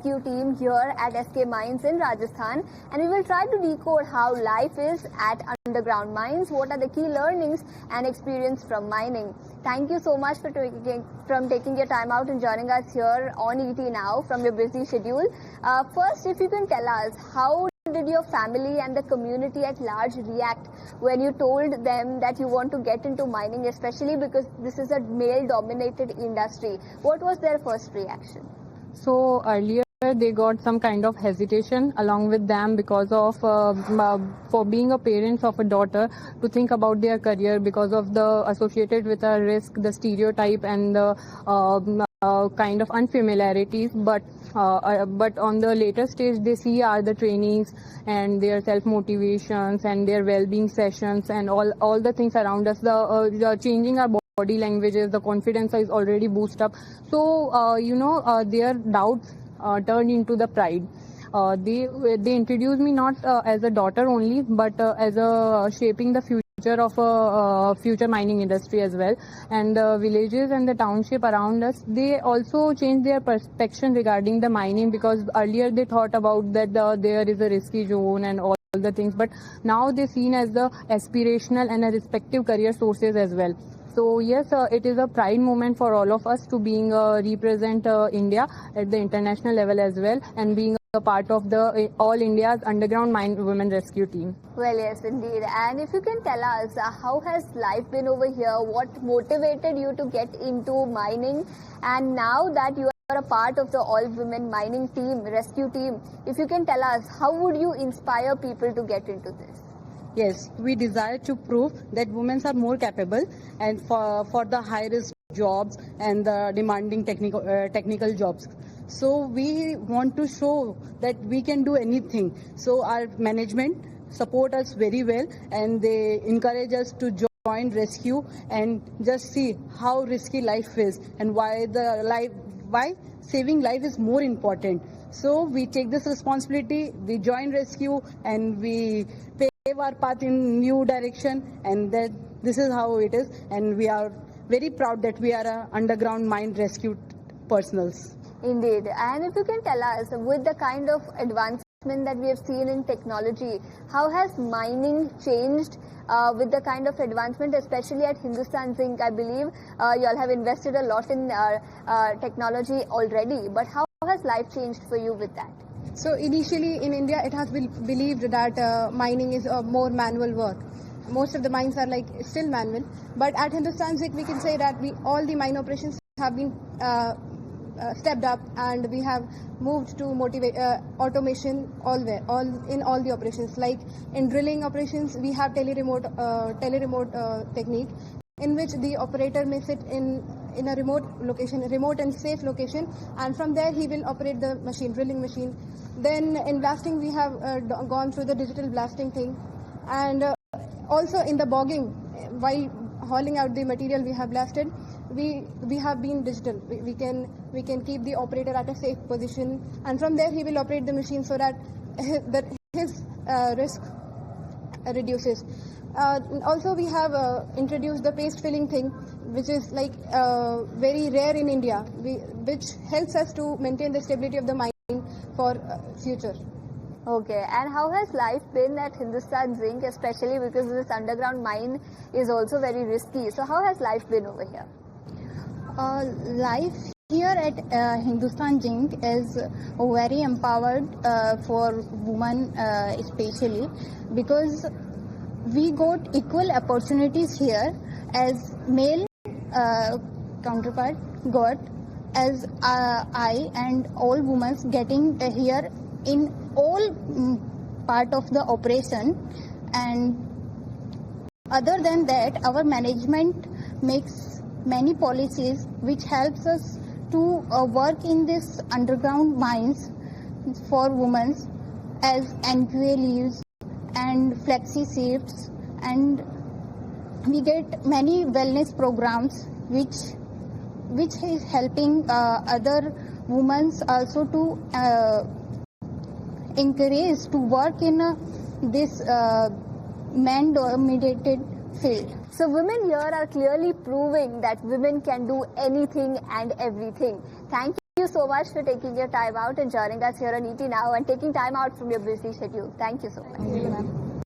team here at SK Mines in Rajasthan, and we will try to decode how life is at underground mines, what are the key learnings and experience from mining. Thank you so much for taking your time out and joining us here on ET Now from your busy schedule. First, if you can tell us, how did your family and the community at large react when you told them that you want to get into mining, especially because this is a male-dominated industry? What was their first reaction? So earlier they got some kind of hesitation along with them because of for being a parents of a daughter, to think about their career because of the associated with a risk, the stereotype and the kind of unfamiliarities. But on the later stage they see are the trainings and their self motivations and their well-being sessions and all the things around us, the changing our body languages, the confidence is already boosted up. So their doubts turned into the pride. They introduced me not as a daughter only, but as a shaping the future of a future mining industry as well. And the villages and the township around us, they also changed their perception regarding the mining, because earlier they thought about that there is a risky zone and all the things, but now they seen as the aspirational and a respective career sources as well. So yes, it is a pride moment for all of us to being represent India at the international level as well, and being a part of the All India's Underground Mine Women Rescue Team. Well, yes, indeed. And if you can tell us, how has life been over here? What motivated you to get into mining? And now that you are a part of the All Women Mining Team, Rescue Team, if you can tell us, how would you inspire people to get into this? Yes, we desire to prove that women are more capable and for the high-risk jobs and the demanding technical jobs. So we want to show that we can do anything. So our management support us very well, and they encourage us to join rescue and just see how risky life is and why saving life is more important. So we take this responsibility, we join rescue, and we pave our path in new direction, and that this is how it is, and we are very proud that we are a underground mine rescue personals. Indeed. And if you can tell us, with the kind of advancement that we have seen in technology, how has mining changed with the kind of advancement, especially at Hindustan Zinc? I believe you all have invested a lot in technology already, but how has life changed for you with that? So initially in India it has been believed that mining is more manual work. Most of the mines are still manual, but at Hindustan Zinc we can say that all the mine operations have been stepped up, and we have moved to automation in all the operations. Like in drilling operations, we have teleremote technique, in which the operator may sit in a remote and safe location, and from there he will operate the drilling machine. Then in blasting we have gone through the digital blasting thing, and also in the bogging, while hauling out the material we have blasted, we have been digital. We can keep the operator at a safe position, and from there he will operate the machine so that his risk reduces. Also we have introduced the paste filling thing, which is very rare in India, which helps us to maintain the stability of the mine for future. Okay, and how has life been at Hindustan Zinc, especially because this underground mine is also very risky? So how has life been over here? Life here at Hindustan Zinc is very empowered for women especially, because we got equal opportunities here as male counterpart got, as I and all women getting here in all part of the operation. And other than that, our management makes many policies which helps us to work in this underground mines for women, as NQA leaves and flexi shifts, and we get many wellness programs which is helping other women also to encourage to work in this man-dominated field. So women here are clearly proving that women can do anything and everything. Thank you so much for taking your time out and joining us here on ET Now and taking time out from your busy schedule. Thank you so much. Thank you, ma'am.